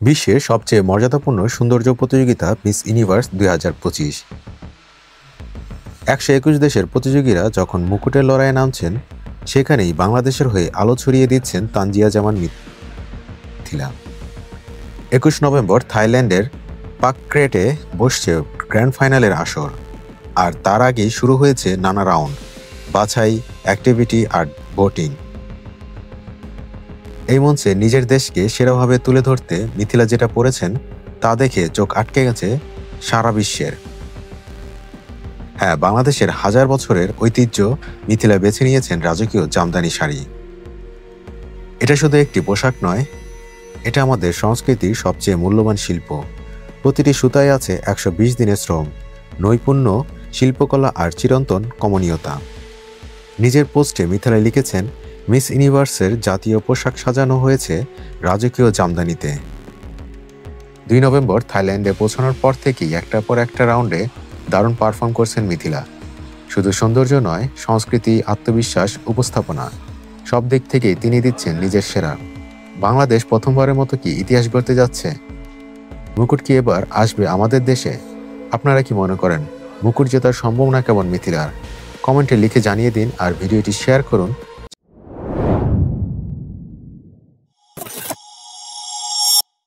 বিশ্বের সবচেয়ে মর্যাদাপূর্ণ সৌন্দর্য প্রতিযোগিতা মিস ইউনিভার্স 2025। 121 দেশের প্রতিযোগীরা যখন মুকুটের লড়াইয়ে নামছেন, সেখানেই বাংলাদেশের হয়ে আলো ছড়িয়ে দিচ্ছেন তানজিয়া জামান মিথিলা। 21 নভেম্বর থাইল্যান্ডের পাকক্রেটে বসছে গ্র্যান্ড ফাইনালের আসর, আর তার আগেই শুরু হয়েছে নানা রাউন্ড, বাছাই, অ্যাক্টিভিটি আর ভোটিং। এই মঞ্চে নিজের দেশকে সেরাভাবে তুলে ধরতে মিথিলা যেটা পড়েছেন তা দেখে চোখ আটকে গেছে সারা বিশ্বের। হ্যাঁ, বাংলাদেশের হাজার বছরের ঐতিহ্য মিথিলা বেছে নিয়েছেন রাজকীয় জামদানি শাড়ি। এটা শুধু একটি পোশাক নয়, এটা আমাদের সংস্কৃতির সবচেয়ে মূল্যবান শিল্প। প্রতিটি সুতায় আছে 120 দিনের শ্রম, নৈপুণ্য, শিল্পকলা আর চিরন্তন কমনীয়তা। নিজের পোস্টে মিথিলা লিখেছেন, মিস ইউনিভার্সের জাতীয় পোশাক সাজানো হয়েছে রাজকীয় জামদানিতে। 2 নভেম্বর থাইল্যান্ডে পৌঁছানোর পর থেকেই একটার পর একটা রাউন্ডে দারুণ পারফর্ম করছেন মিথিলা। শুধু সৌন্দর্য নয়, সংস্কৃতি, আত্মবিশ্বাস, উপস্থাপনা, সব দিক থেকেই তিনি দিচ্ছেন নিজের সেরা। বাংলাদেশ প্রথমবারের মতো কি ইতিহাস গড়তে যাচ্ছে? মুকুট কি এবার আসবে আমাদের দেশে? আপনারা কি মনে করেন মুকুট জেতার সম্ভাবনা কেমন মিথিলার? কমেন্টে লিখে জানিয়ে দিন আর ভিডিওটি শেয়ার করুন